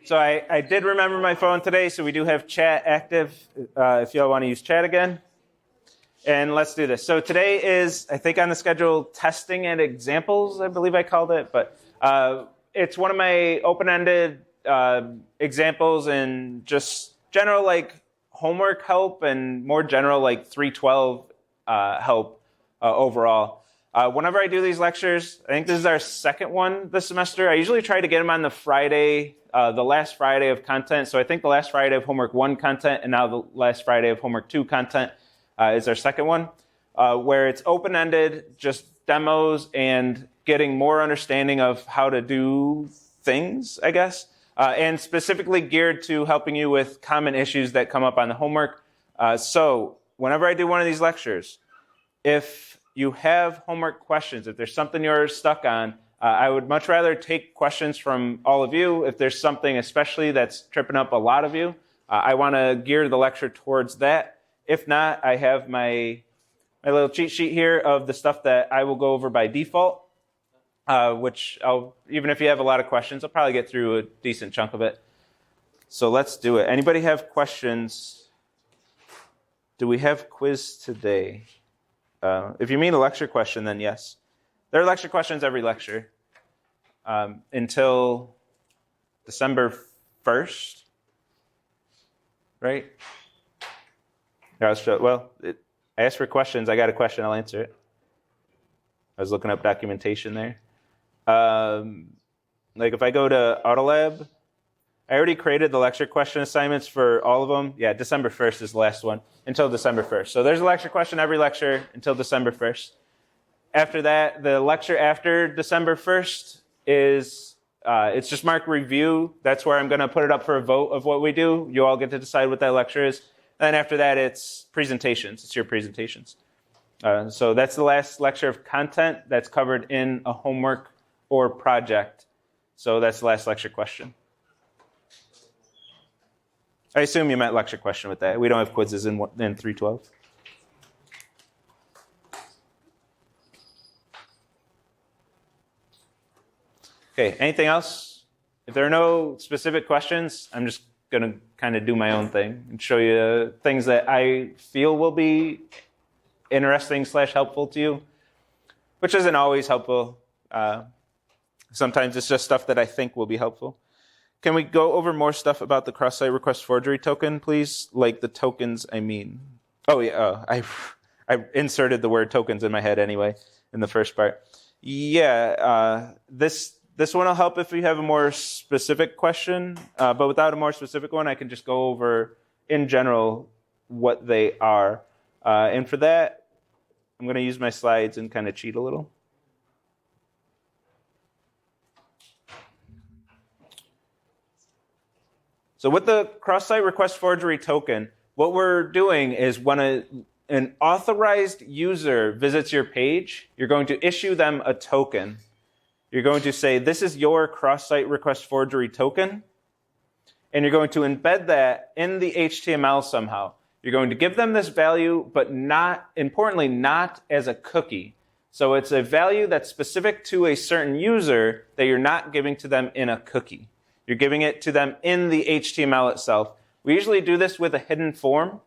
So I did remember my phone today, so we do have chat active if y'all want to use chat again. And let's do this. So today is, I think on the schedule, testing and examples, I believe I called it. But it's one of my open-ended examples and just general like homework help and more general like 312 help overall. Whenever I do these lectures, I think this is our second one this semester. I usually try to get them on the Friday, the last Friday of content. So I think the last Friday of homework 1 content and now the last Friday of homework 2 content is our second one, where it's open-ended, just demos and getting more understanding of how to do things, I guess, and specifically geared to helping you with common issues that come up on the homework. So whenever I do one of these lectures, if you have homework questions, if there's something you're stuck on, I would much rather take questions from all of you. If there's something especially that's tripping up a lot of you, I want to gear the lecture towards that. If not, I have my little cheat sheet here of the stuff that I will go over by default, which even if you have a lot of questions, I'll probably get through a decent chunk of it. So let's do it. Anybody have questions? Do we have quiz today? If you mean a lecture question, then yes. There are lecture questions every lecture until December 1st, right? I asked for questions. I got a question. I'll answer it. I was looking up documentation there. Like if I go to Autolab, I already created the lecture question assignments for all of them. Yeah, December 1st is the last one, until December 1st. So there's a lecture question every lecture until December 1st. After that, the lecture after December 1st is, it's just marked review. That's where I'm going to put it up for a vote of what we do. You all get to decide what that lecture is. And after that, it's presentations. It's your presentations. So that's the last lecture of content that's covered in a homework or project. So that's the last lecture question. I assume you meant lecture question with that. We don't have quizzes in 312. Okay, anything else? If there are no specific questions, I'm just going to kind of do my own thing and show you things that I feel will be interesting / helpful to you, which isn't always helpful. Sometimes it's just stuff that I think will be helpful. Can we go over more stuff about the cross-site request forgery token, please? Like the tokens, I mean. Oh, yeah, I inserted the word tokens in my head anyway in the first part. Yeah, this one will help if you have a more specific question, but without a more specific one, I can just go over, in general, what they are. And for that, I'm going to use my slides and kind of cheat a little. So with the cross-site request forgery token, what we're doing is when an authorized user visits your page, you're going to issue them a token. You're going to say, this is your cross-site request forgery token, and you're going to embed that in the HTML somehow. You're going to give them this value, but importantly, not as a cookie. So it's a value that's specific to a certain user that you're not giving to them in a cookie. You're giving it to them in the HTML itself. We usually do this with a hidden form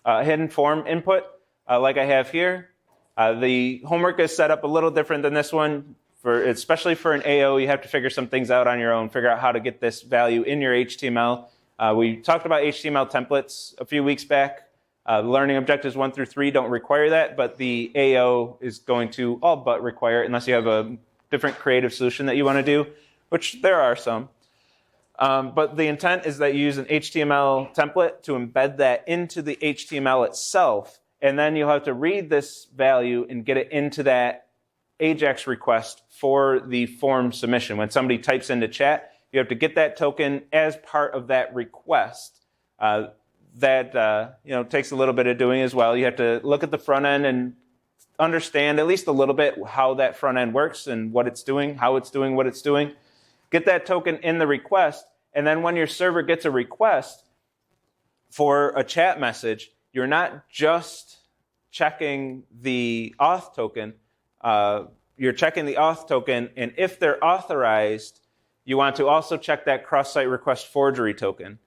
input, like I have here. The homework is set up a little different than this one. Especially for an AO, you have to figure some things out on your own, figure out how to get this value in your HTML. We talked about HTML templates a few weeks back. Learning objectives 1 through 3 don't require that, but the AO is going to all but require it unless you have a different creative solution that you want to do, which there are some. But the intent is that you use an HTML template to embed that into the HTML itself, and then you'll have to read this value and get it into that AJAX request for the form submission. When somebody types into chat, you have to get that token as part of that request. That takes a little bit of doing as well. You have to look at the front end and understand at least a little bit how that front end works and what it's doing, how it's doing what it's doing. Get that token in the request, and then when your server gets a request for a chat message, you're not just checking the auth token. You're checking the auth token, and if they're authorized, you want to also check that cross-site request forgery token.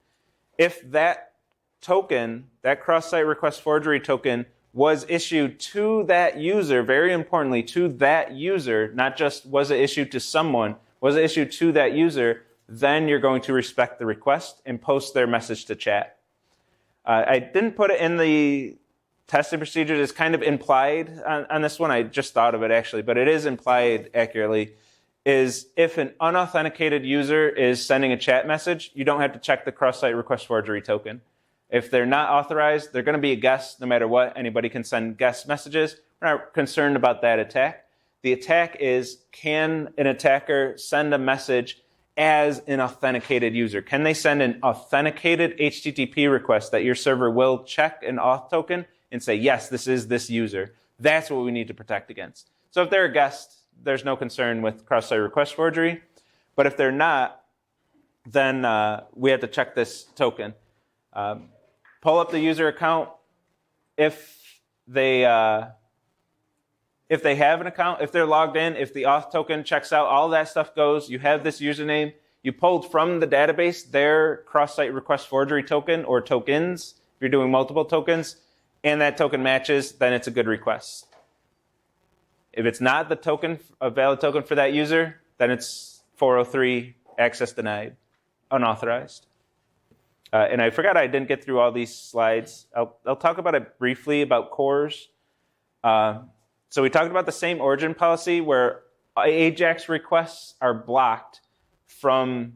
If that token, that cross-site request forgery token, was issued to that user, very importantly, to that user, not just was it issued to someone, was it issued to that user, then you're going to respect the request and post their message to chat. I didn't put it in the testing procedures. It's kind of implied on this one. I just thought of it actually, but it is implied accurately, is if an unauthenticated user is sending a chat message, you don't have to check the cross-site request forgery token. If they're not authorized, they're going to be a guest no matter what. Anybody can send guest messages. We're not concerned about that attack. The attack is, can an attacker send a message as an authenticated user? Can they send an authenticated HTTP request that your server will check an auth token and say, yes, this is this user? That's what we need to protect against. So if they're a guest, there's no concern with cross-site request forgery. But if they're not, then we have to check this token. Pull up the user account. If they have an account, if they're logged in, if the auth token checks out, all that stuff goes. You have this username. You pulled from the database their cross-site request forgery token or tokens, if you're doing multiple tokens, and that token matches, then it's a good request. If it's not the token, a valid token for that user, then it's 403, access denied, unauthorized. And I forgot I didn't get through all these slides. I'll talk about it briefly about cores. So we talked about the same origin policy where AJAX requests are blocked from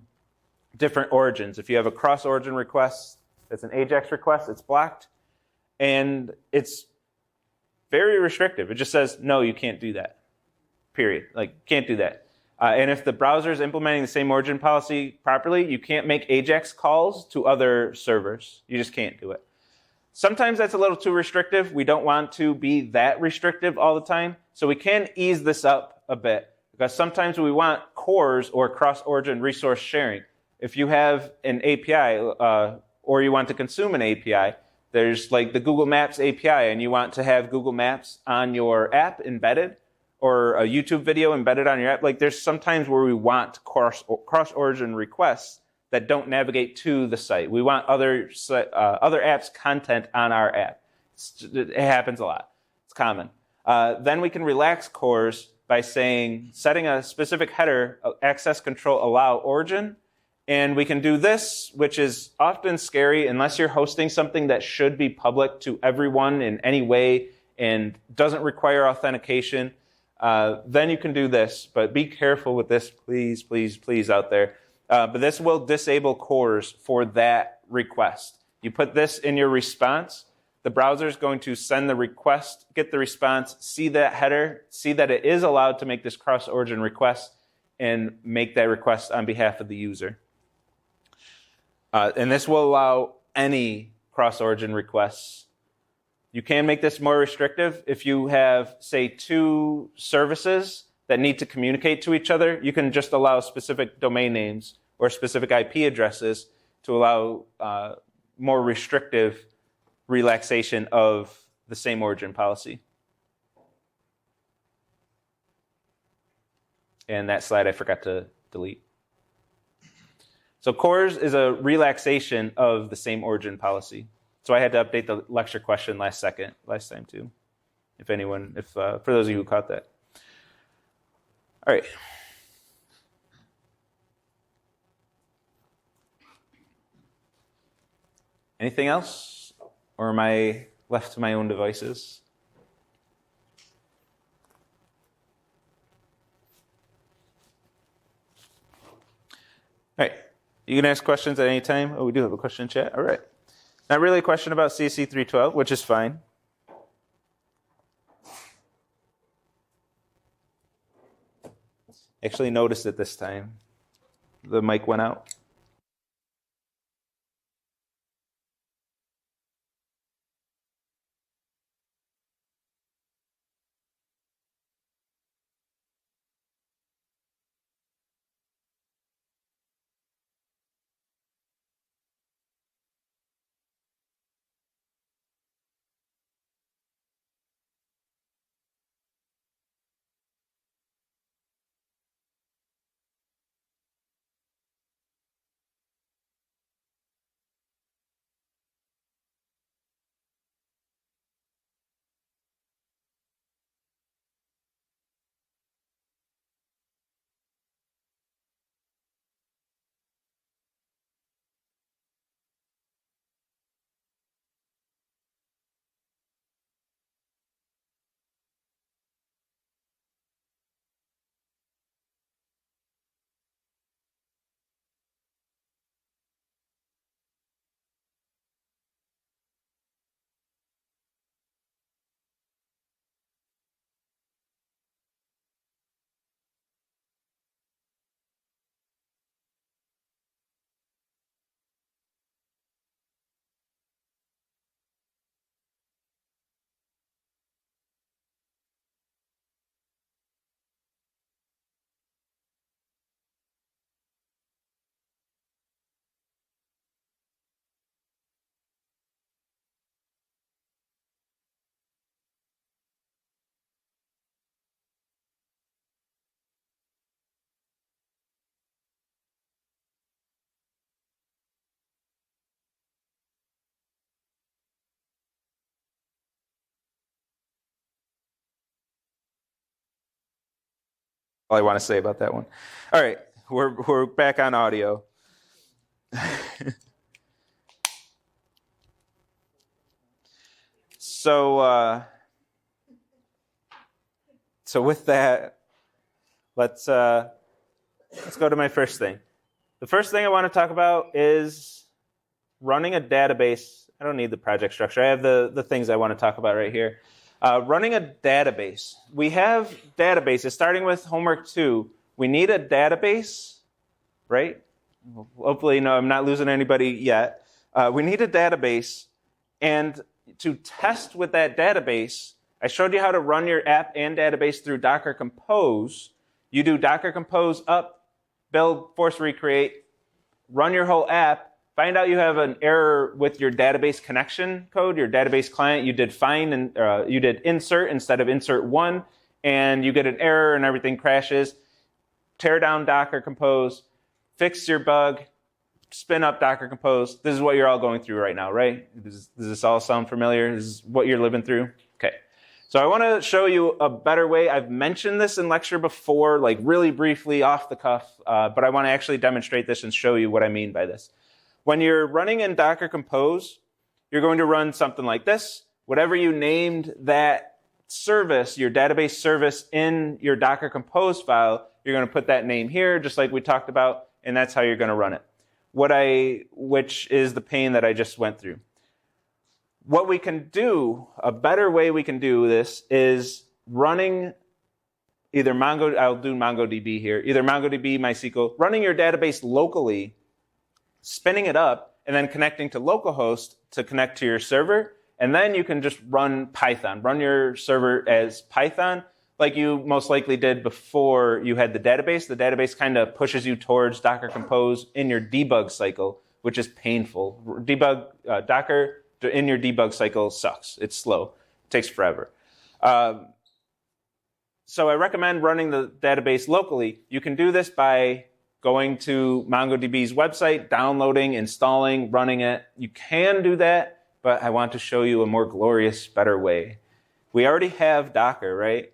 different origins. If you have a cross-origin request that's an AJAX request, it's blocked. And it's very restrictive. It just says, no, you can't do that, period. Like, can't do that. And if the browser is implementing the same origin policy properly, you can't make AJAX calls to other servers. You just can't do it. Sometimes that's a little too restrictive. We don't want to be that restrictive all the time. So we can ease this up a bit because sometimes we want cores or cross-origin resource sharing. If you have an API or you want to consume an API, there's like the Google Maps API and you want to have Google Maps on your app embedded, or a YouTube video embedded on your app. Like there's sometimes where we want cross-origin requests that don't navigate to the site. We want other apps' content on our app. It happens a lot. It's common. Then we can relax cores by setting a specific header, access control allow origin. And we can do this, which is often scary unless you're hosting something that should be public to everyone in any way and doesn't require authentication. Then you can do this, but be careful with this, please, please, please out there. But this will disable cores for that request. You put this in your response, the browser is going to send the request, get the response, see that header, see that it is allowed to make this cross-origin request, and make that request on behalf of the user. And this will allow any cross-origin requests. You can make this more restrictive. If you have, say, two services that need to communicate to each other, you can just allow specific domain names or specific IP addresses to allow more restrictive relaxation of the same origin policy. And that slide I forgot to delete. So CORS is a relaxation of the same origin policy. So I had to update the lecture question last time too, for those of you who caught that. All right. Anything else? Or am I left to my own devices? All right. You can ask questions at any time. Oh, we do have a question in chat. All right. Not really a question about CSE 312, which is fine. Actually noticed it this time. The mic went out. all I want to say about that one. All right, we're back on audio. So with that, let's go to my first thing. The first thing I want to talk about is running a database. I don't need the project structure. I have the things I want to talk about right here. Running a database. We have databases, starting with homework 2. We need a database, right? Hopefully, no, I'm not losing anybody yet. We need a database, and to test with that database, I showed you how to run your app and database through Docker Compose. You do Docker Compose up, build, force recreate, run your whole app, find out you have an error with your database connection code, your database client. You did find and you did insert instead of insert one, and you get an error and everything crashes. Tear down Docker Compose, fix your bug, spin up Docker Compose. This is what you're all going through right now, right? Does this all sound familiar? This is what you're living through? Okay. So I want to show you a better way. I've mentioned this in lecture before, like really briefly off the cuff, but I want to actually demonstrate this and show you what I mean by this. When you're running in Docker Compose, you're going to run something like this. Whatever you named that service, your database service in your Docker Compose file, you're going to put that name here, just like we talked about, and that's how you're going to run it. Which is the pain that I just went through. What we can do, a better way we can do this is running either I'll do MongoDB here, either MongoDB, MySQL, running your database locally, spinning it up, and then connecting to localhost to connect to your server. And then you can just run Python. Run your server as Python, like you most likely did before you had the database. The database kind of pushes you towards Docker Compose in your debug cycle, which is painful. Docker in your debug cycle sucks. It's slow. It takes forever. So I recommend running the database locally. You can do this by going to MongoDB's website, downloading, installing, running it. You can do that, but I want to show you a more glorious, better way. We already have Docker, right?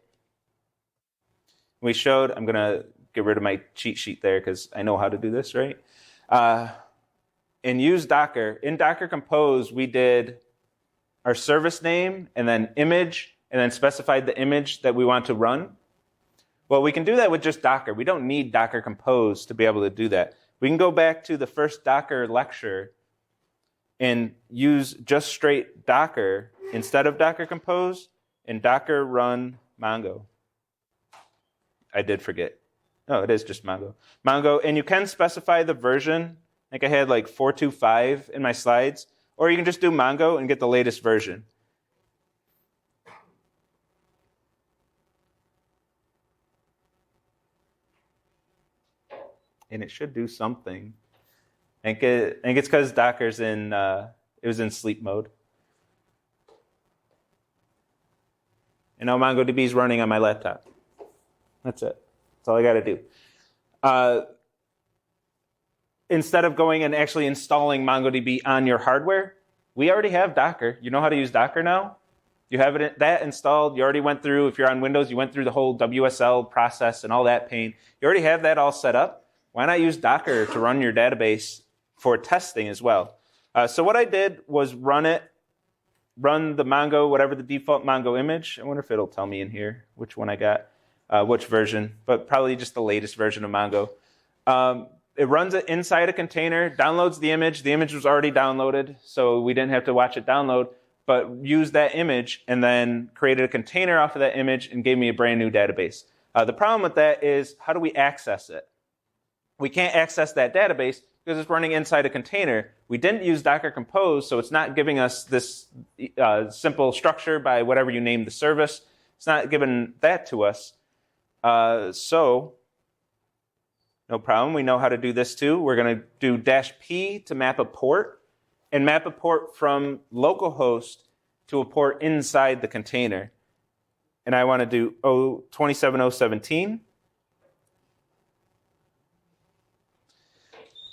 We showed, I'm going to get rid of my cheat sheet there because I know how to do this, right? And use Docker. In Docker Compose, we did our service name and then image, and then specified the image that we want to run. Well, we can do that with just Docker. We don't need Docker Compose to be able to do that. We can go back to the first Docker lecture and use just straight Docker instead of Docker Compose and Docker run Mongo. I did forget. No, it is just Mongo. Mongo, and you can specify the version. I think I had like 4.2.5 in my slides. Or you can just do Mongo and get the latest version. And it should do something. I think it's because Docker's it was in sleep mode. And now MongoDB is running on my laptop. That's it. That's all I got to do. Instead of going and actually installing MongoDB on your hardware, we already have Docker. You know how to use Docker now? You have that installed. You already went through, if you're on Windows, you went through the whole WSL process and all that pain. You already have that all set up. Why not use Docker to run your database for testing as well? So what I did was run the Mongo, whatever the default Mongo image. I wonder if it'll tell me in here which one I got, which version, but probably just the latest version of Mongo. It runs it inside a container, downloads the image. The image was already downloaded, so we didn't have to watch it download, but used that image and then created a container off of that image and gave me a brand new database. The problem with that is, how do we access it? We can't access that database because it's running inside a container. We didn't use Docker Compose, so it's not giving us this simple structure by whatever you name the service. It's not giving that to us. So no problem. We know how to do this too. We're going to do -p to map a port, and map a port from localhost to a port inside the container. And I want to do 27017.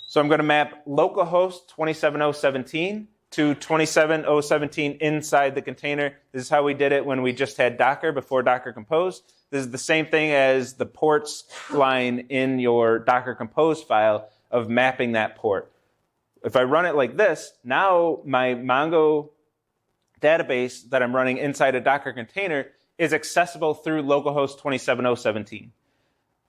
So I'm going to map localhost 27017 to 27017 inside the container. This is how we did it when we just had Docker before Docker Compose. This is the same thing as the ports line in your Docker Compose file of mapping that port. If I run it like this, now my Mongo database that I'm running inside a Docker container is accessible through localhost 27017.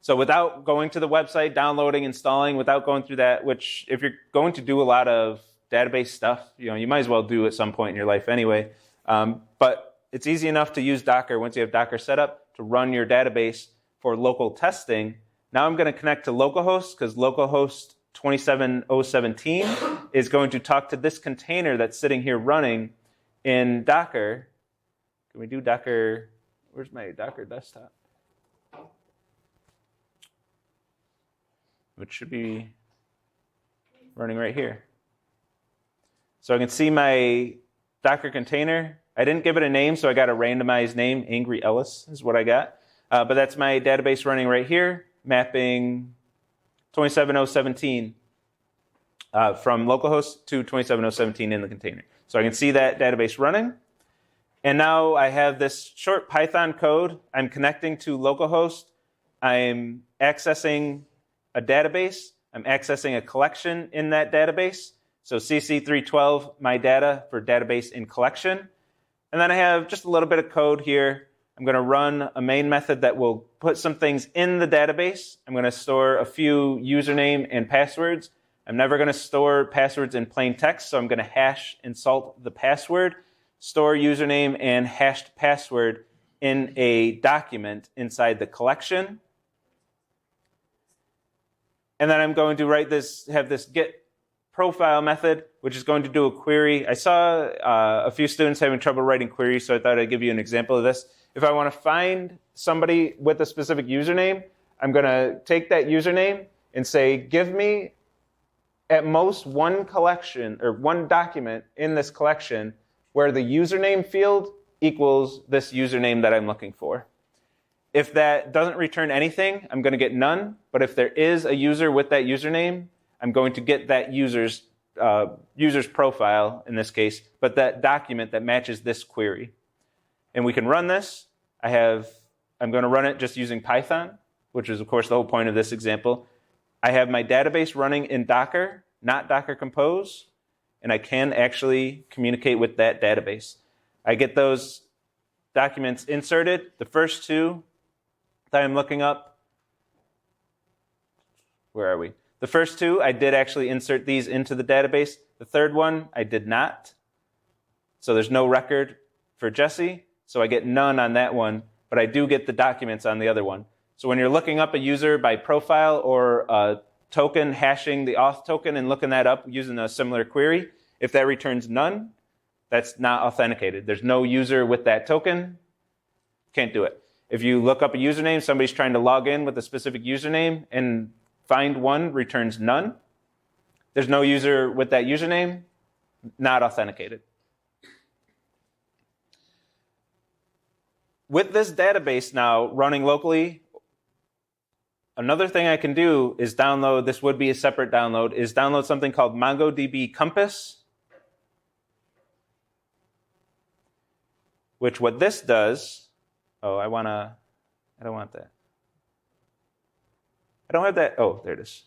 So without going to the website, downloading, installing, without going through that, which if you're going to do a lot of database stuff, you might as well do at some point in your life anyway. But it's easy enough to use Docker once you have Docker set up to run your database for local testing. Now I'm going to connect to localhost because localhost 27017 is going to talk to this container that's sitting here running in Docker. Can we do Docker? Where's my Docker desktop? Which should be running right here. So I can see my Docker container. I didn't give it a name, so I got a randomized name. Angry Ellis is what I got. But that's my database running right here, mapping 27017 from localhost to 27017 in the container. So I can see that database running. And now I have this short Python code. I'm connecting to localhost. I'm accessing a database. I'm accessing a collection in that database. So CSE 312, my data for database in collection. And then I have just a little bit of code here. I'm going to run a main method that will put some things in the database. I'm going to store a few username and passwords. I'm never going to store passwords in plain text, so I'm going to hash and salt the password, store username and hashed password in a document inside the collection. And then I'm going to have this get profile method, which is going to do a query. I saw a few students having trouble writing queries, so I thought I'd give you an example of this. If I want to find somebody with a specific username, I'm going to take that username and say, give me at most one collection or one document in this collection where the username field equals this username that I'm looking for. If that doesn't return anything, I'm going to get none. But if there is a user with that username, I'm going to get that user's profile in this case, but that document that matches this query. And we can run this. I'm going to run it just using Python, which is, of course, the whole point of this example. I have my database running in Docker, not Docker Compose, and I can actually communicate with that database. I get those documents inserted. The first two that I'm looking up, where are we? The first two, I did actually insert these into the database. The third one, I did not. So there's no record for Jesse, so I get none on that one, but I do get the documents on the other one. So when you're looking up a user by profile or a token, hashing the auth token and looking that up using a similar query, if that returns none, that's not authenticated. There's no user with that token, can't do it. If you look up a username, somebody's trying to log in with a specific username and find one returns none. There's no user with that username, not authenticated. With this database now running locally, another thing I can do is download, this would be a separate download, is download something called MongoDB Compass, which what this does, I don't want that. I don't have that. Oh, there it is.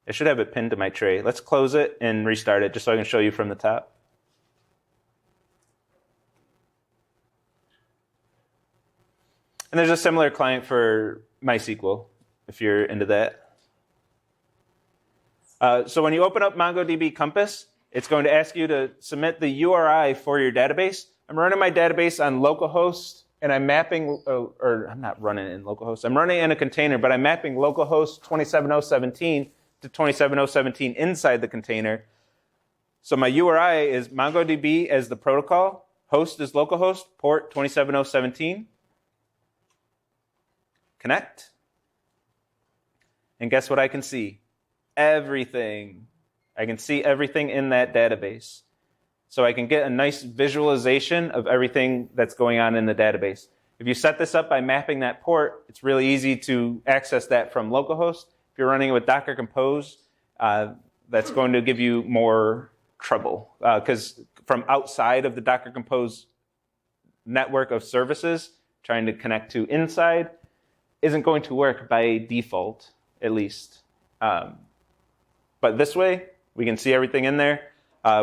I should have it pinned to my tray. Let's close it and restart it just so I can show you from the top. And there's a similar client for MySQL, if you're into that. So when you open up MongoDB Compass, it's going to ask you to submit the URI for your database. I'm running my database on localhost, and I'm mapping, or I'm not running it in localhost. I'm running it in a container, but I'm mapping localhost 27017 to 27017 inside the container. So my URI is MongoDB as the protocol, host is localhost, port 27017. Connect. And guess what I can see? Everything. I can see everything in that database. So I can get a nice visualization of everything that's going on in the database. If you set this up by mapping that port, it's really easy to access that from localhost. If you're running it with Docker Compose, that's going to give you more trouble because from outside of the Docker Compose network of services, trying to connect to inside, isn't going to work by default, at least. But this way, we can see everything in there.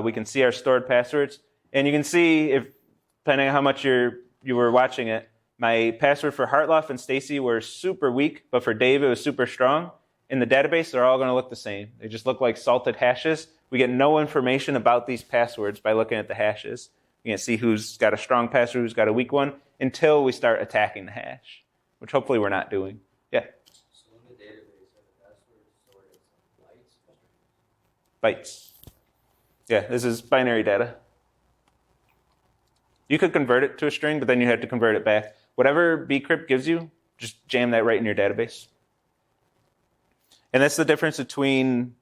We can see our stored passwords. And you can see, if depending on how much you were watching it, my password for Hartloff and Stacy were super weak, but for Dave, it was super strong. In the database, they're all going to look the same. They just look like salted hashes. We get no information about these passwords by looking at the hashes. You can see who's got a strong password, who's got a weak one, until we start attacking the hash, which hopefully we're not doing. Yeah? So in the database, are the passwords stored as bytes? Bytes. Yeah, this is binary data. You could convert it to a string, but then you have to convert it back. Whatever bcrypt gives you, just jam that right in your database. And that's the difference between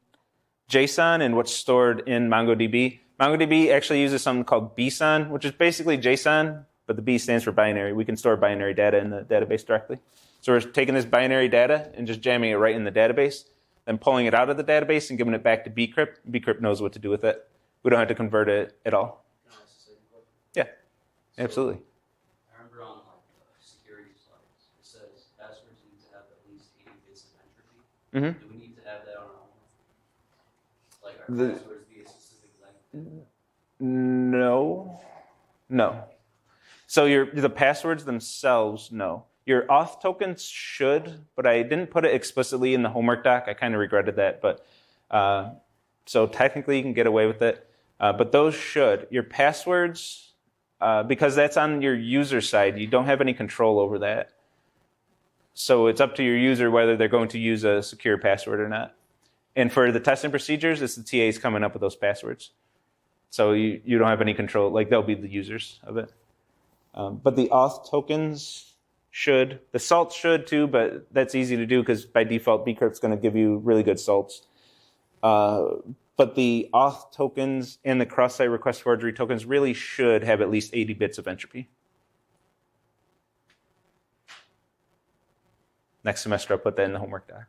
JSON and what's stored in MongoDB. MongoDB actually uses something called bson, which is basically JSON, but the B stands for binary. We can store binary data in the database directly. So we're taking this binary data and just jamming it right in the database, then pulling it out of the database and giving it back to bcrypt. Bcrypt knows what to do with it. We don't have to convert it at all. Yeah, absolutely. I remember on the security slides, it says passwords need to have at least 80 bits of entropy. Mm-hmm. Do we need to have that on our own? Like our passwords be a specific length? No. So the passwords themselves, no. Your auth tokens should, but I didn't put it explicitly in the homework doc. I kind of regretted that, but so technically you can get away with it. But those should. Your passwords, because that's on your user side, you don't have any control over that. So it's up to your user whether they're going to use a secure password or not. And for the testing procedures, it's the TAs coming up with those passwords. So you don't have any control. Like, they'll be the users of it. But the auth tokens should. The salts should too, but that's easy to do because by default, bcrypt's going to give you really good salts. But the auth tokens and the cross-site request forgery tokens really should have at least 80 bits of entropy. Next semester, I'll put that in the homework doc.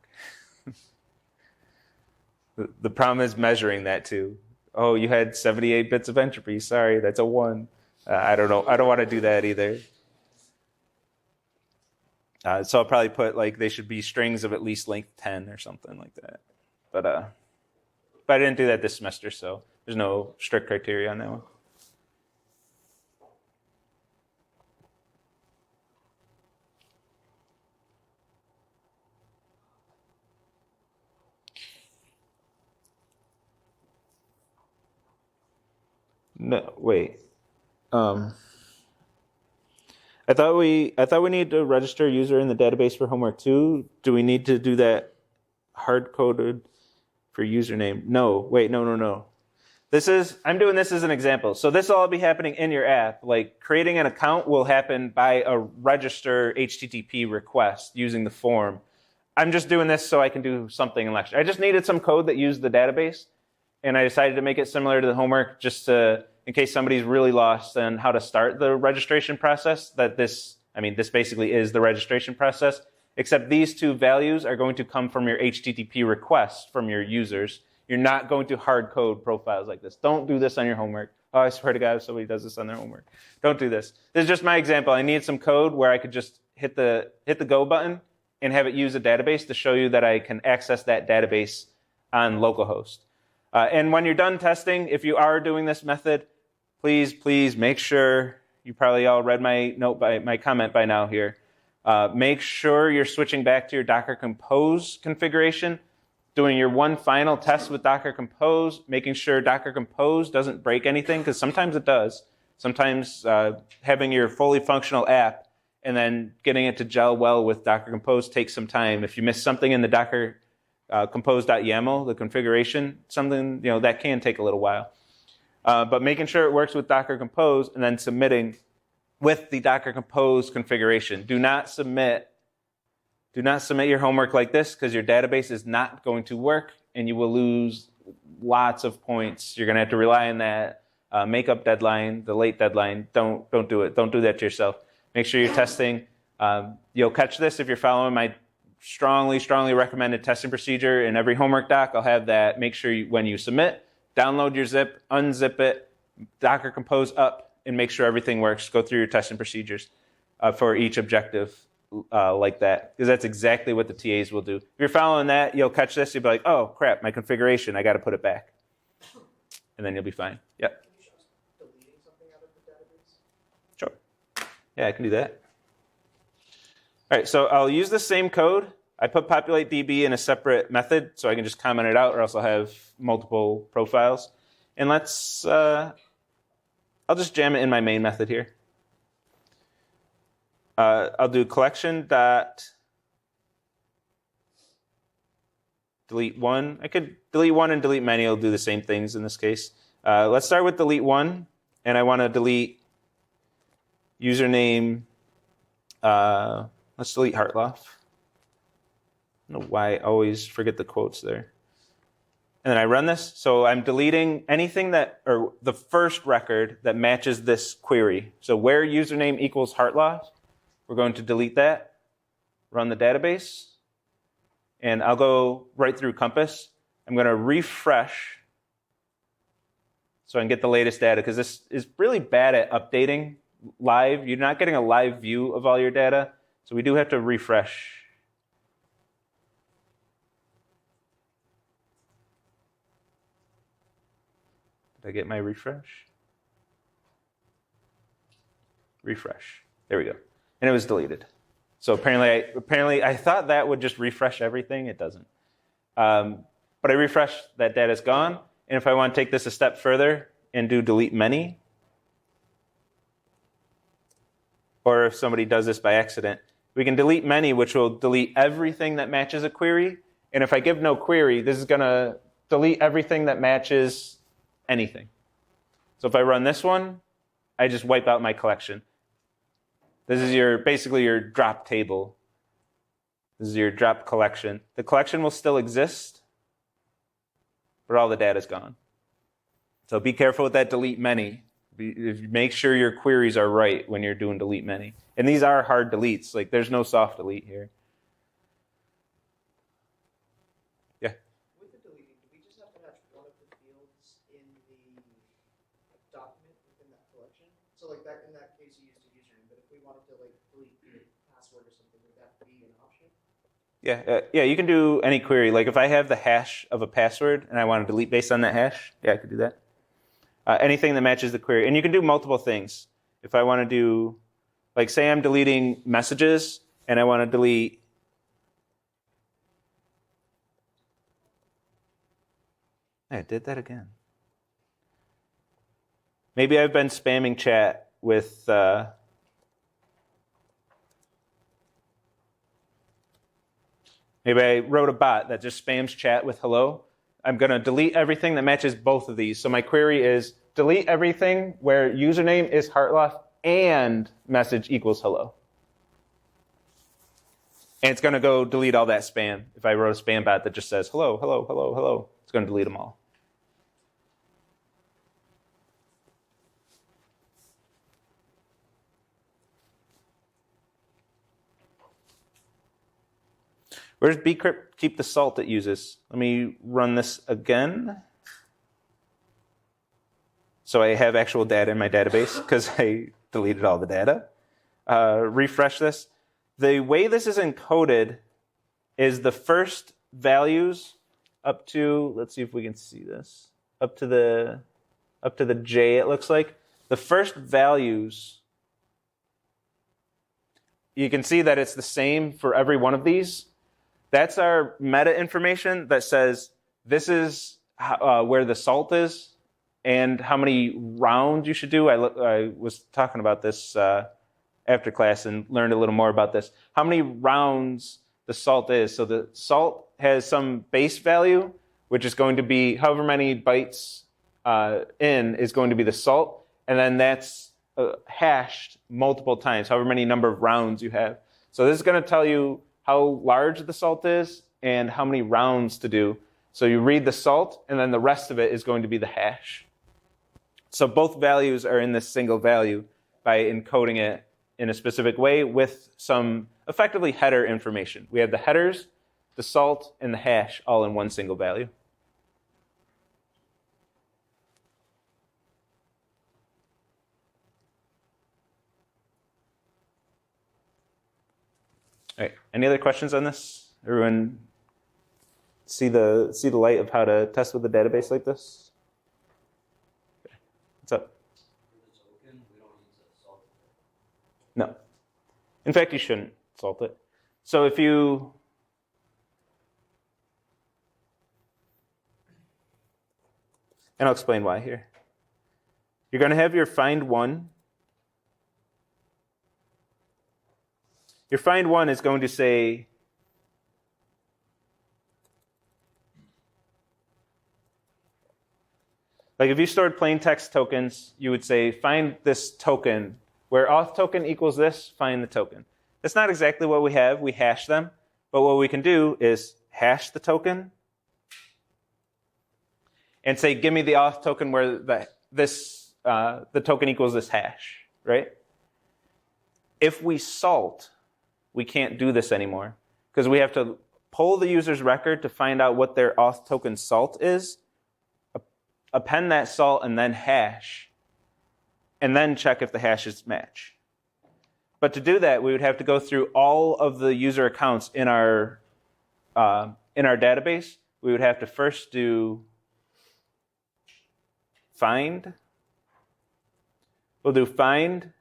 The problem is measuring that too. Oh, you had 78 bits of entropy. Sorry, that's a 1. I don't know. I don't want to do that either. So I'll probably put they should be strings of at least length 10 or something like that. But I didn't do that this semester, so there's no strict criteria on that one. No, wait. I thought we need to register a user in the database for homework 2. Do we need to do that hard-coded for username? No. Wait, no. I'm doing this as an example. So this will all be happening in your app. Like, creating an account will happen by a register HTTP request using the form. I'm just doing this so I can do something in lecture. I just needed some code that used the database, and I decided to make it similar to the homework just to, in case somebody's really lost on how to start the registration process, this basically is the registration process, except these two values are going to come from your HTTP request from your users. You're not going to hard code profiles like this. Don't do this on your homework. Oh, I swear to God, if somebody does this on their homework. Don't do this. This is just my example. I needed some code where I could just hit the go button and have it use a database to show you that I can access that database on localhost. And when you're done testing, if you are doing this method, please make sure, you probably all read my comment by now here. Make sure you're switching back to your Docker Compose configuration, doing your one final test with Docker Compose, making sure Docker Compose doesn't break anything, because sometimes it does. Sometimes having your fully functional app and then getting it to gel well with Docker Compose takes some time. If you miss something in the Docker compose.yaml, the configuration, something that can take a little while. But making sure it works with Docker Compose and then submitting with the Docker Compose configuration. Do not submit your homework like this, because your database is not going to work and you will lose lots of points. You're going to have to rely on that makeup deadline, the late deadline. Don't do it. Don't do that to yourself. Make sure you're testing. You'll catch this if you're following my strongly recommended testing procedure. In every homework doc, I'll have that. Make sure when you submit, download your zip, unzip it, Docker Compose up, and make sure everything works. Go through your testing procedures for each objective like that, because that's exactly what the TAs will do. If you're following that, you'll catch this. You'll be like, oh, crap, my configuration, I got to put it back. And then you'll be fine. Yep. Can you show us deleting something out of the database? Sure. Yeah, I can do that. All right, so I'll use the same code. I put populate DB in a separate method, so I can just comment it out, or else I'll have multiple profiles. And let's, I'll just jam it in my main method here. I'll do collection dot delete one. I could delete one and delete many. I'll do the same things in this case. Let's start with delete one, and I want to delete username. Let's delete Hartloff. I don't know why I always forget the quotes there. And then I run this. So I'm deleting anything that, or the first record that matches this query. So where username equals Hartloff, we're going to delete that, run the database, and I'll go right through Compass. I'm going to refresh so I can get the latest data, because this is really bad at updating live. You're not getting a live view of all your data, so we do have to refresh. Did I get my refresh? Refresh. There we go. And it was deleted. So apparently I thought that would just refresh everything. It doesn't. But I refresh, that data's gone. And if I want to take this a step further and do delete many, or if somebody does this by accident, we can delete many, which will delete everything that matches a query. And if I give no query, this is going to delete everything that matches anything. So if I run this one, I just wipe out my collection. This is basically your drop table. This is your drop collection. The collection will still exist, but all the data is gone. So be careful with that delete many. Make sure your queries are right when you're doing delete many. And these are hard deletes. Like, there's no soft delete here. Yeah? With the deleting, do we just have to match one of the fields in the document within that collection? So like that, in that case, you used a username, but if we wanted to like delete the password or something, would that be an option? Yeah, you can do any query. Like if I have the hash of a password and I want to delete based on that hash, yeah, I could do that. Anything that matches the query. And you can do multiple things. If I want to do, like say I'm deleting messages and I want to delete I did that again. Maybe I've been spamming chat with maybe I wrote a bot that just spams chat with hello. I'm going to delete everything that matches both of these. So my query is delete everything where username is Hartloff and message equals hello. And it's going to go delete all that spam. If I wrote a spam bot that just says hello, hello, hello, hello, it's going to delete them all. Where does bcrypt keep the salt it uses? Let me run this again. So I have actual data in my database because I deleted all the data. Refresh this. The way this is encoded is the first values up to, let's see if we can see this, up to the J, it looks like. The first values, you can see that it's the same for every one of these. That's our meta information that says this is where the salt is and how many rounds you should do. I was talking about this after class and learned a little more about this. How many rounds the salt is. So the salt has some base value, which is going to be however many bytes in is going to be the salt. And then that's hashed multiple times, however many number of rounds you have. So this is going to tell you how large the salt is and how many rounds to do. So you read the salt, and then the rest of it is going to be the hash. So both values are in this single value by encoding it in a specific way with some effectively header information. We have the headers, the salt, and the hash all in one single value. All right. Any other questions on this? Everyone see the light of how to test with a database like this? Okay. What's up? For the token, we don't need to solve it. No. In fact, you shouldn't salt it. So if you and I'll explain why here. You're going to have your find one. Your find one is going to say like if you stored plain text tokens, you would say find this token where auth token equals this, find the token. That's not exactly what we have. We hash them. But what we can do is hash the token and say, give me the auth token where the token equals this hash, right? If we salt, we can't do this anymore because we have to pull the user's record to find out what their auth token salt is, append that salt, and then hash, and then check if the hashes match. But to do that, we would have to go through all of the user accounts in our database. We would have to first do find. We'll do find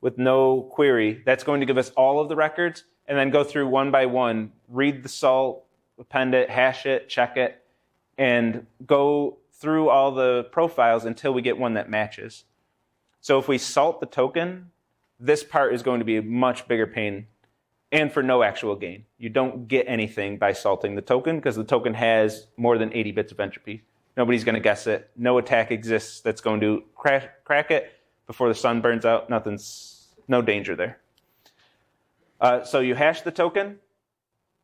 with no query. That's going to give us all of the records, and then go through one by one, read the salt, append it, hash it, check it, and go through all the profiles until we get one that matches. So if we salt the token, this part is going to be a much bigger pain and for no actual gain. You don't get anything by salting the token because the token has more than 80 bits of entropy. Nobody's going to guess it. No attack exists that's going to crack it before the sun burns out. No danger there. So you hash the token,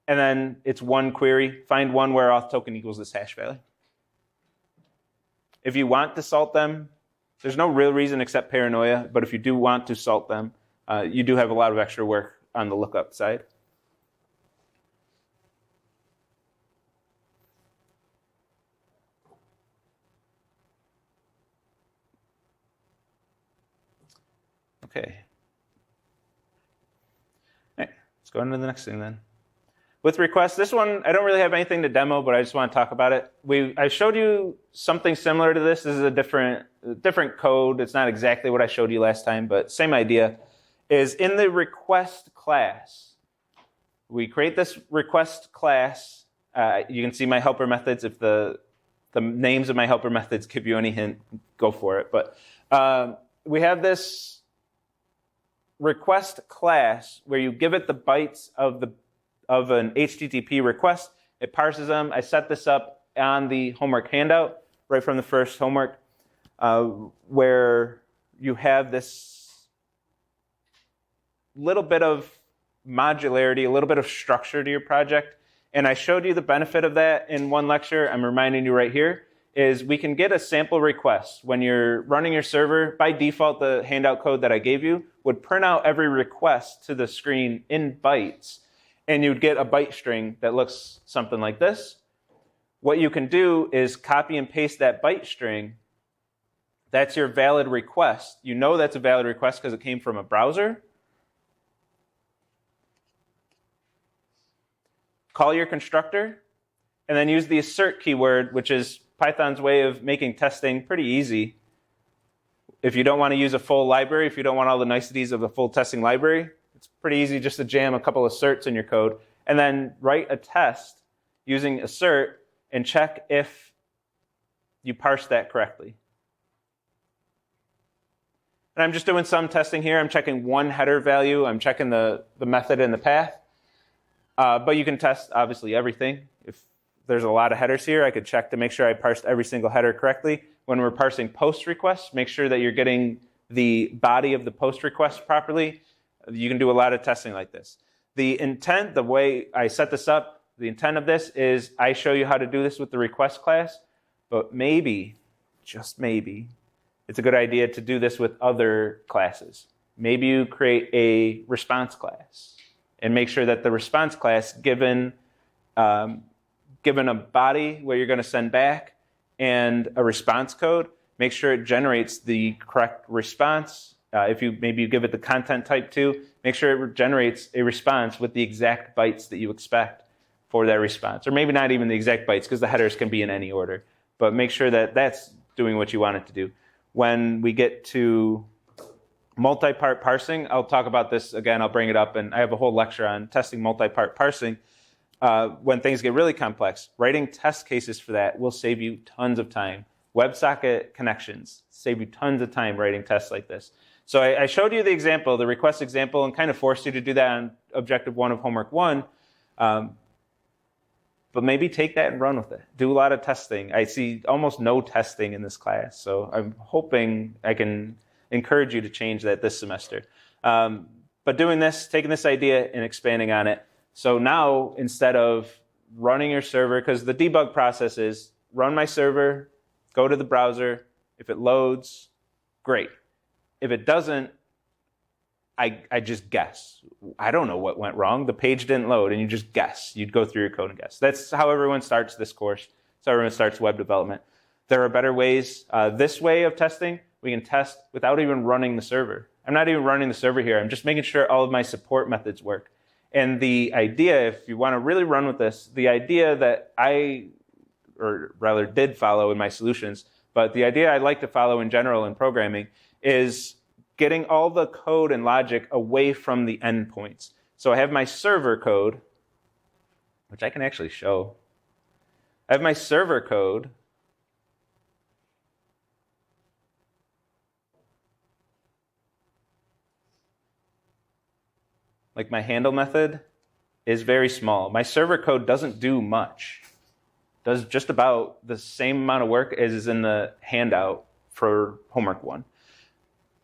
and then it's one query. Find one where auth token equals this hash value. If you want to salt them, there's no real reason except paranoia, but if you do want to salt them, you do have a lot of extra work on the lookup side. Okay. All right, let's go on to the next thing then. With requests, this one, I don't really have anything to demo, but I just want to talk about it. I showed you something similar to this. This is a different code. It's not exactly what I showed you last time, but same idea. Is in the request class, we create this request class. You can see my helper methods. If the names of my helper methods give you any hint, go for it. But we have this request class where you give it the bytes of an HTTP request. It parses them. I set this up on the homework handout right from the first homework where you have this little bit of modularity, a little bit of structure to your project. And I showed you the benefit of that in one lecture. I'm reminding you right here is we can get a sample request. When you're running your server, by default, the handout code that I gave you would print out every request to the screen in bytes. And you'd get a byte string that looks something like this. What you can do is copy and paste that byte string. That's your valid request. You know that's a valid request because it came from a browser. Call your constructor, and then use the assert keyword, which is Python's way of making testing pretty easy. If you don't want to use a full library, if you don't want all the niceties of a full testing library, it's pretty easy just to jam a couple of asserts in your code, and then write a test using assert and check if you parse that correctly. And I'm just doing some testing here. I'm checking one header value. I'm checking the method and the path. But you can test, obviously, everything. If there's a lot of headers here, I could check to make sure I parsed every single header correctly. When we're parsing post requests, make sure that you're getting the body of the post request properly. You can do a lot of testing like this. The intent, the way I set this up, the intent of this is I show you how to do this with the request class, but maybe, just maybe, it's a good idea to do this with other classes. Maybe you create a response class and make sure that the response class, given a body where you're going to send back and a response code, make sure it generates the correct response If you give it the content type too, make sure it generates a response with the exact bytes that you expect for that response. Or maybe not even the exact bytes, because the headers can be in any order. But make sure that that's doing what you want it to do. When we get to multi-part parsing, I'll talk about this again. I'll bring it up, and I have a whole lecture on testing multi-part parsing. When things get really complex, writing test cases for that will save you tons of time. WebSocket connections save you tons of time writing tests like this. So I showed you the example, the request example, and kind of forced you to do that on Objective 1 of Homework 1. But maybe take that and run with it. Do a lot of testing. I see almost no testing in this class, so I'm hoping I can encourage you to change that this semester. But doing this, taking this idea and expanding on it. So now, instead of running your server, because the debug process is run my server, go to the browser. If it loads, great. If it doesn't, I just guess. I don't know what went wrong. The page didn't load, and you just guess. You'd go through your code and guess. That's how everyone starts this course. That's how everyone starts web development. There are better ways. This way of testing, we can test without even running the server. I'm not even running the server here. I'm just making sure all of my support methods work. And the idea, if you want to really run with this, the idea that or rather did follow in my solutions, but the idea I like to follow in general in programming is getting all the code and logic away from the endpoints. So I have my server code, which I can actually show. I have my server code. Like my handle method is very small. My server code doesn't do much. It does just about the same amount of work as is in the handout for Homework 1.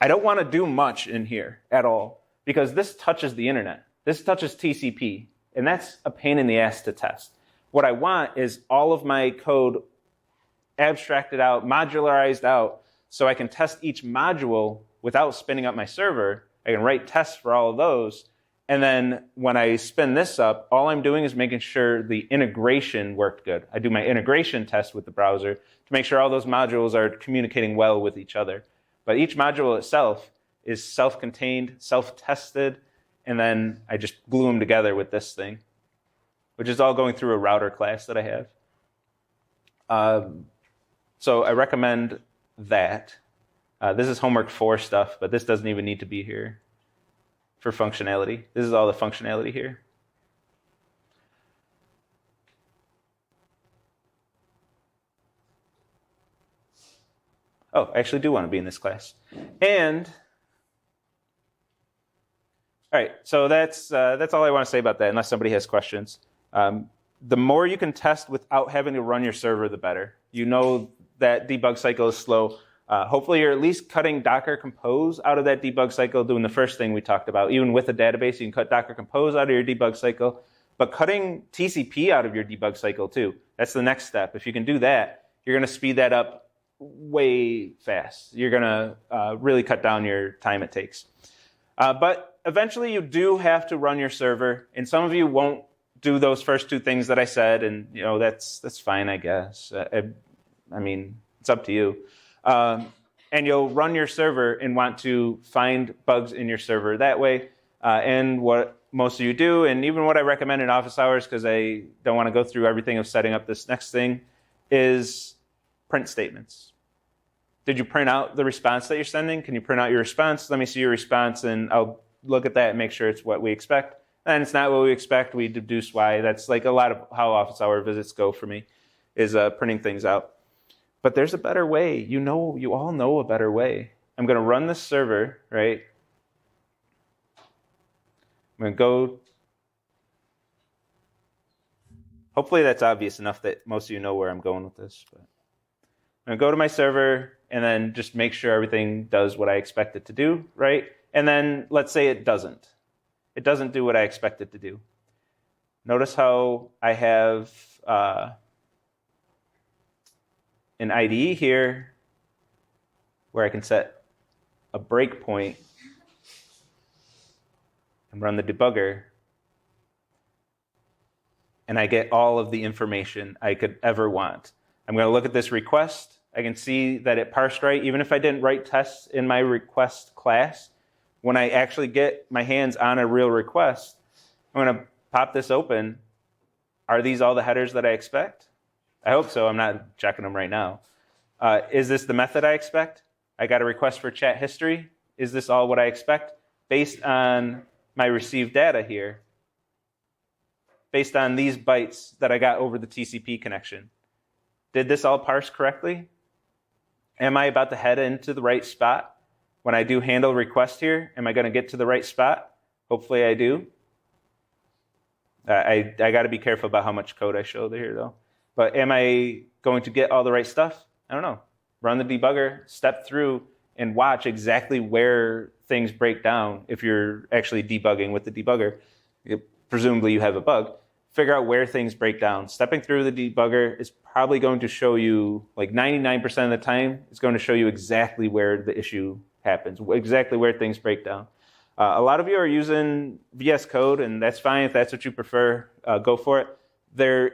I don't want to do much in here at all because this touches the internet. This touches TCP, and that's a pain in the ass to test. What I want is all of my code abstracted out, modularized out, so I can test each module without spinning up my server. I can write tests for all of those, and then when I spin this up, all I'm doing is making sure the integration worked good. I do my integration test with the browser to make sure all those modules are communicating well with each other. But each module itself is self-contained, self-tested, and then I just glue them together with this thing, which is all going through a router class that I have. So I recommend that. This is Homework 4 stuff, but this doesn't even need to be here for functionality. This is all the functionality here. Oh, I actually do want to be in this class. And, all right, so that's all I want to say about that, unless somebody has questions. The more you can test without having to run your server, the better. You know that debug cycle is slow. Hopefully you're at least cutting Docker Compose out of that debug cycle, doing the first thing we talked about. Even with a database, you can cut Docker Compose out of your debug cycle, but cutting TCP out of your debug cycle too. That's the next step. If you can do that, you're going to speed that up way fast. You're going to really cut down your time it takes. But eventually you do have to run your server, and some of you won't do those first two things that I said, and that's fine, I guess. I mean, it's up to you. And you'll run your server and want to find bugs in your server that way. And what most of you do, and even what I recommend in office hours, because I don't want to go through everything of setting up this next thing, is print statements. Did you print out the response that you're sending? Can you print out your response? Let me see your response, and I'll look at that and make sure it's what we expect. And it's not what we expect. We deduce why. That's like a lot of how office hour visits go for me, is printing things out. But there's a better way. You all know a better way. I'm going to run this server, right? I'm going to go. Hopefully that's obvious enough that most of you know where I'm going with this. But I'm going to go to my server and then just make sure everything does what I expect it to do, right? And then let's say it doesn't. It doesn't do what I expect it to do. Notice how I have an IDE here where I can set a breakpoint and run the debugger, and I get all of the information I could ever want. I'm going to look at this request. I can see that it parsed right. Even if I didn't write tests in my request class, when I actually get my hands on a real request, I'm going to pop this open. Are these all the headers that I expect? I hope so. I'm not checking them right now. Is this the method I expect? I got a request for chat history. Is this all what I expect? Based on my received data here, based on these bytes that I got over the TCP connection. Did this all parse correctly? Am I about to head into the right spot? When I do handle request here, am I going to get to the right spot? Hopefully I do. I got to be careful about how much code I show here, though. But am I going to get all the right stuff? I don't know. Run the debugger, step through, and watch exactly where things break down. If you're actually debugging with the debugger, presumably you have a bug. Figure out where things break down. Stepping through the debugger is probably going to show you, like 99% of the time, it's going to show you exactly where the issue happens, exactly where things break down. A lot of you are using VS Code, and that's fine if that's what you prefer. Go for it. There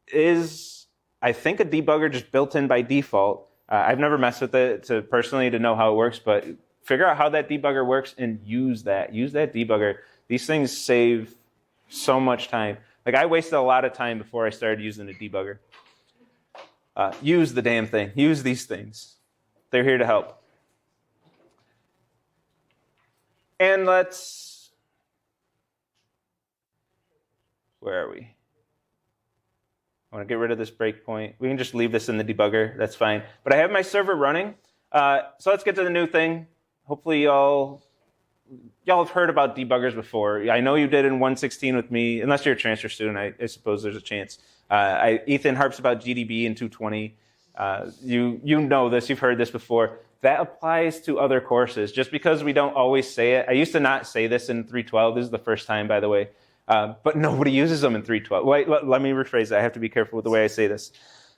is, I think, a debugger just built in by default. I've never messed with it personally to know how it works, but figure out how that debugger works and use that. Use that debugger. These things save so much time. Like, I wasted a lot of time before I started using the debugger. Use the damn thing. Use these things. They're here to help. And where are we? I want to get rid of this breakpoint. We can just leave this in the debugger. That's fine. But I have my server running. So let's get to the new thing. Hopefully y'all have heard about debuggers before. I know you did in 116 with me. Unless you're a transfer student, I suppose there's a chance. Ethan harps about GDB in 220. You know this. You've heard this before. That applies to other courses. Just because we don't always say it. I used to not say this in 312. This is the first time, by the way. But nobody uses them in 312. Wait, let me rephrase that. I have to be careful with the way I say this.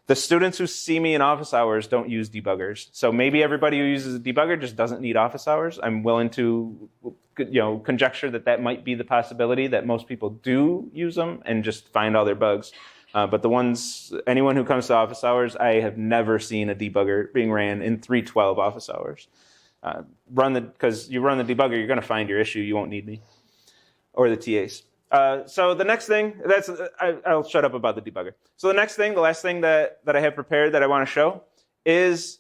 The students who see me in office hours don't use debuggers. So maybe everybody who uses a debugger just doesn't need office hours. I'm willing to conjecture that might be the possibility that most people do use them and just find all their bugs. But anyone who comes to office hours, I have never seen a debugger being ran in 312 office hours. Because you run the debugger, you're going to find your issue. You won't need me or the TAs. So the next thing, I'll shut up about the debugger. So the next thing, the last thing that I have prepared that I want to show is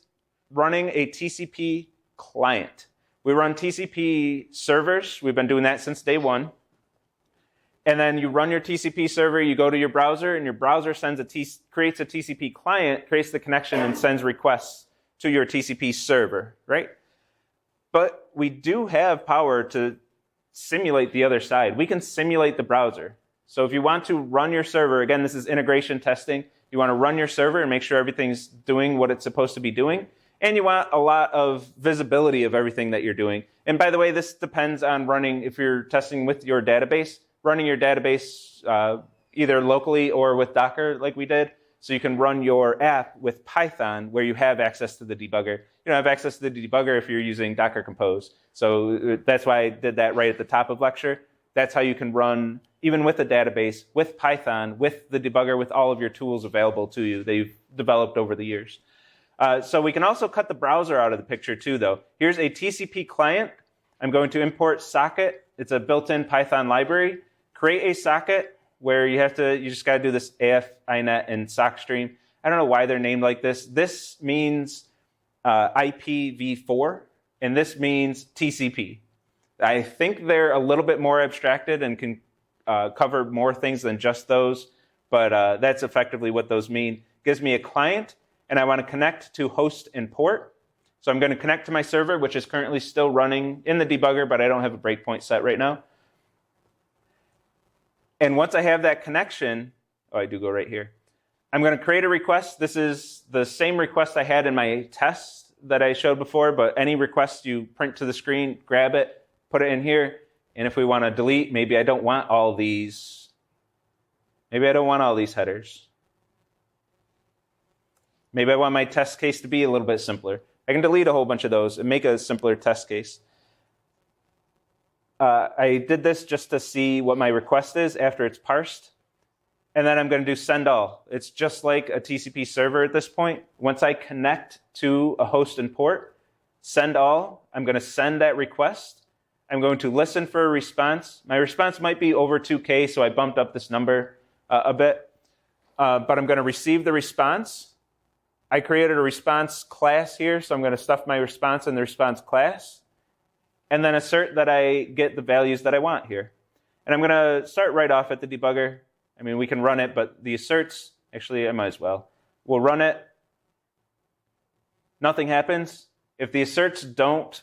running a TCP client. We run TCP servers. We've been doing that since day one. And then you run your TCP server, you go to your browser, and your browser creates a TCP client, creates the connection, and sends requests to your TCP server, right? But we do have power to simulate the other side. We can simulate the browser. So if you want to run your server, again, this is integration testing. You want to run your server and make sure everything's doing what it's supposed to be doing. And you want a lot of visibility of everything that you're doing. And by the way, this depends on running, if you're testing with your database, running your database either locally or with Docker like we did. So you can run your app with Python where you have access to the debugger. You don't have access to the debugger if you're using Docker Compose. So that's why I did that right at the top of lecture. That's how you can run, even with a database, with Python, with the debugger, with all of your tools available to you that you've developed over the years. So we can also cut the browser out of the picture too, though. Here's a TCP client. I'm going to import socket. It's a built-in Python library. Create a socket where you just got to do this AF, INET, and sockstream. I don't know why they're named like this. This means IPv4, and this means TCP. I think they're a little bit more abstracted and can cover more things than just those, but that's effectively what those mean. Gives me a client, and I want to connect to host and port. So I'm going to connect to my server, which is currently still running in the debugger, but I don't have a breakpoint set right now. And once I have that connection, I do go right here. I'm going to create a request. This is the same request I had in my test that I showed before, but any request you print to the screen, grab it, put it in here. And if we want to delete, maybe I don't want all these. Maybe I don't want all these headers. Maybe I want my test case to be a little bit simpler. I can delete a whole bunch of those and make a simpler test case. I did this just to see what my request is after it's parsed. and then I'm going to do send all. It's just like a TCP server at this point. Once I connect to a host and port, send all, I'm going to send that request. I'm going to listen for a response. My response might be over 2K, so I bumped up this number a bit. But I'm going to receive the response. I created a response class here, so I'm going to stuff my response in the response class, and then assert that I get the values that I want here. And I'm going to start right off at the debugger. I mean, we can run it, but the asserts, actually, I might as well. We'll run it. Nothing happens. If the asserts don't,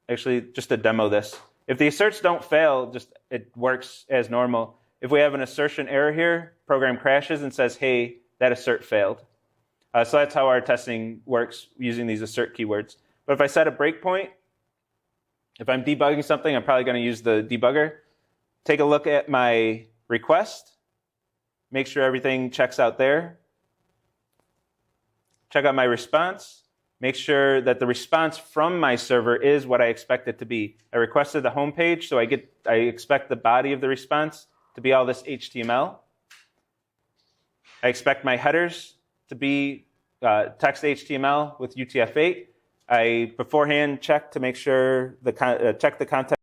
actually, just to demo this, if the asserts don't fail, it works as normal. If we have an assertion error here, program crashes and says, hey, that assert failed. So that's how our testing works using these assert keywords. But if I set a breakpoint, if I'm debugging something, I'm probably going to use the debugger. Take a look at my request. Make sure everything checks out there. Check out my response. Make sure that the response from my server is what I expect it to be. I requested the home page, so I expect the body of the response to be all this HTML. I expect my headers to be text HTML with UTF-8. I beforehand check to make sure check the content